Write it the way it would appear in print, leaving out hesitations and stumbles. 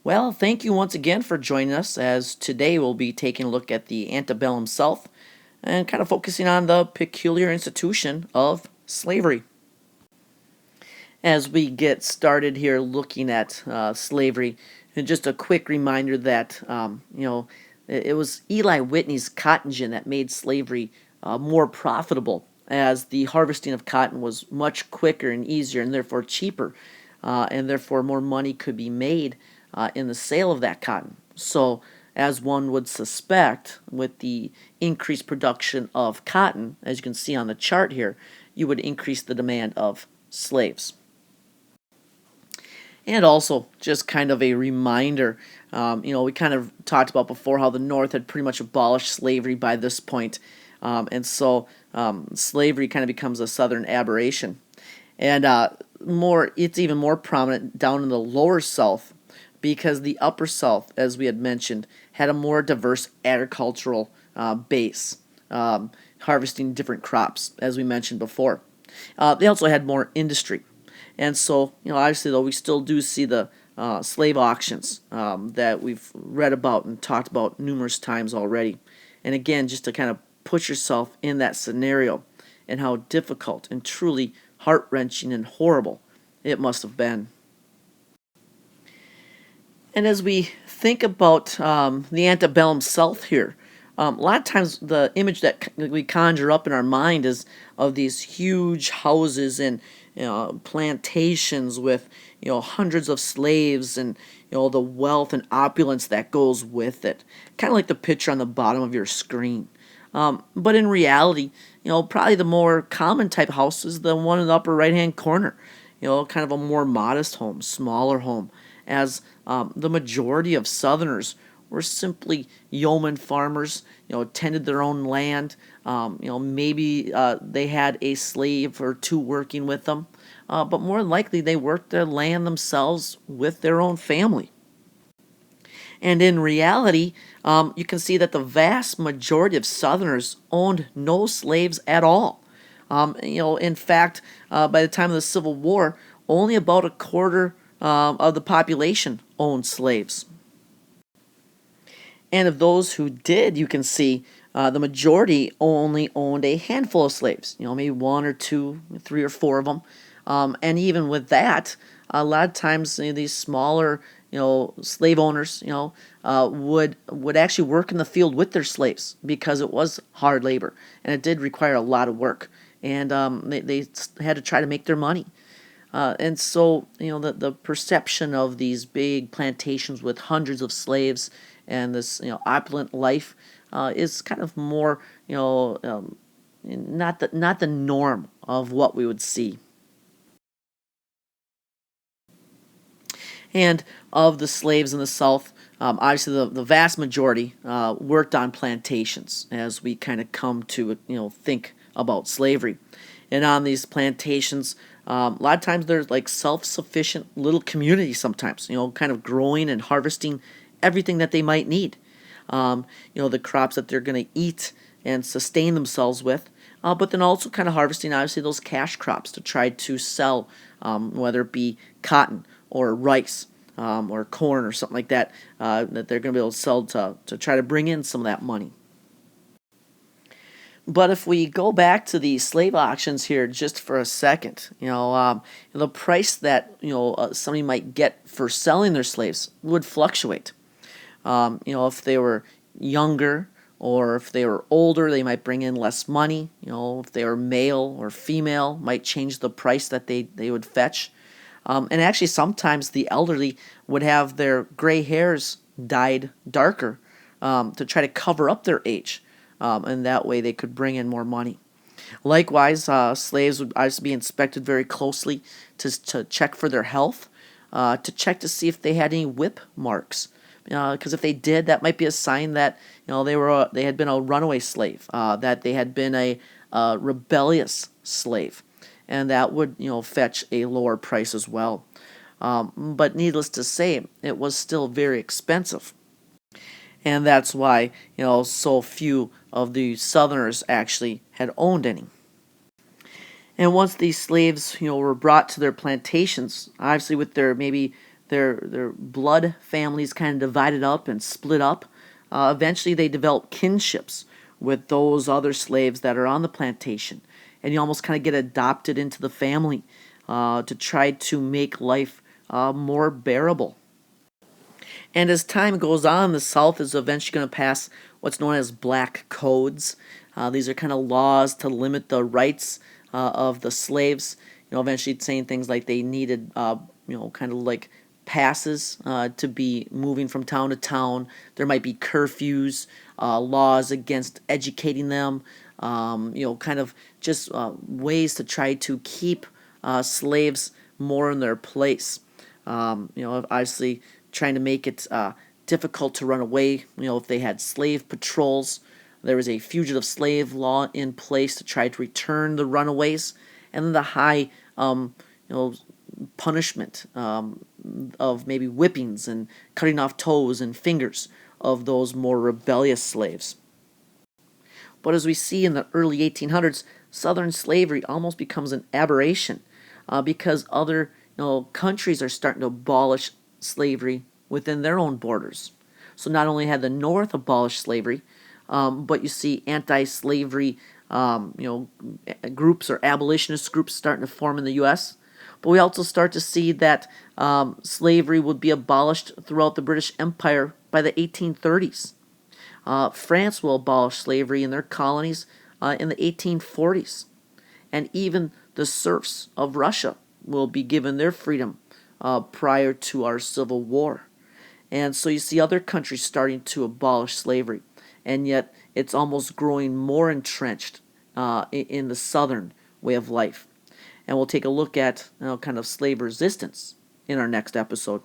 Well, thank you once again for joining us as today we'll be taking a look at the antebellum South and kind of focusing on the peculiar institution of slavery. As we get started here looking at slavery, and just a quick reminder that, it was Eli Whitney's cotton gin that made slavery more profitable as the harvesting of cotton was much quicker and easier and therefore cheaper, and therefore more money could be made in the sale of that cotton. So, as one would suspect, with the increased production of cotton, as you can see on the chart here, you would increase the demand of slaves. And also, just kind of a reminder, we kind of talked about before how the North had pretty much abolished slavery by this point. And so slavery kind of becomes a Southern aberration. And it's even more prominent down in the lower South because the upper South, as we had mentioned, had a more diverse agricultural base, harvesting different crops, as we mentioned before. They also had more industry. And so, obviously, though, we still do see the slave auctions that we've read about and talked about numerous times already. And again, just to kind of put yourself in that scenario and how difficult and truly heart wrenching and horrible it must have been. And as we think about the antebellum South here, a lot of times the image that we conjure up in our mind is of these huge houses and plantations with hundreds of slaves and the wealth and opulence that goes with it, kind of like the picture on the bottom of your screen. But in reality, probably the more common type house is the one in the upper right hand corner. Kind of a more modest home, smaller home, as the majority of Southerners were simply yeoman farmers, tended their own land. Maybe they had a slave or two working with them, but more than likely they worked their land themselves with their own family. And in reality, you can see that the vast majority of Southerners owned no slaves at all. In fact, by the time of the Civil War, only about a quarter of the population owned slaves. And of those who did, you can see the majority only owned a handful of slaves, maybe one or two, three or four of them. And even with that, a lot of times these smaller, slave owners, would actually work in the field with their slaves because it was hard labor and it did require a lot of work. And they had to try to make their money. And so, the perception of these big plantations with hundreds of slaves and this, opulent life is kind of more, not the norm of what we would see. And of the slaves in the South, obviously the vast majority worked on plantations as we kind of come to, think about slavery. And on these plantations, a lot of times there's like self-sufficient little communities sometimes, kind of growing and harvesting everything that they might need. The crops that they're going to eat and sustain themselves with, but then also kind of harvesting, obviously, those cash crops to try to sell, whether it be cotton or rice or corn or something like that, that they're going to be able to sell to try to bring in some of that money. But if we go back to the slave auctions here just for a second, the price that somebody might get for selling their slaves would fluctuate. If they were younger or if they were older, they might bring in less money. If they were male or female, might change the price that they would fetch. And actually, sometimes the elderly would have their gray hairs dyed darker to try to cover up their age, and that way they could bring in more money. Likewise, slaves would obviously be inspected very closely to check for their health, to check to see if they had any whip marks. Because if they did, that might be a sign that they had been a runaway slave, that they had been a rebellious slave, and that would fetch a lower price as well. But needless to say, it was still very expensive, and that's why so few of the Southerners actually had owned any. And once these slaves were brought to their plantations, obviously with their maybe Their blood families kind of divided up and split up. Eventually, they develop kinships with those other slaves that are on the plantation, and you almost kind of get adopted into the family to try to make life more bearable. And as time goes on, the South is eventually going to pass what's known as black codes. These are kind of laws to limit the rights of the slaves. Eventually saying things like they needed, kind of like passes to be moving from town to town. There might be curfews, laws against educating them. Kind of just ways to try to keep slaves more in their place. Obviously trying to make it difficult to run away. If they had slave patrols, there was a fugitive slave law in place to try to return the runaways, and then the high, punishment of maybe whippings and cutting off toes and fingers of those more rebellious slaves. But as we see in the early 1800s, Southern slavery almost becomes an aberration because other countries are starting to abolish slavery within their own borders. So not only had the North abolished slavery, but you see anti-slavery groups or abolitionist groups starting to form in the U.S. But we also start to see that slavery would be abolished throughout the British Empire by the 1830s. France will abolish slavery in their colonies in the 1840s. And even the serfs of Russia will be given their freedom prior to our Civil War. And so you see other countries starting to abolish slavery, and yet it's almost growing more entrenched in the Southern way of life. And we'll take a look at kind of slave resistance in our next episode.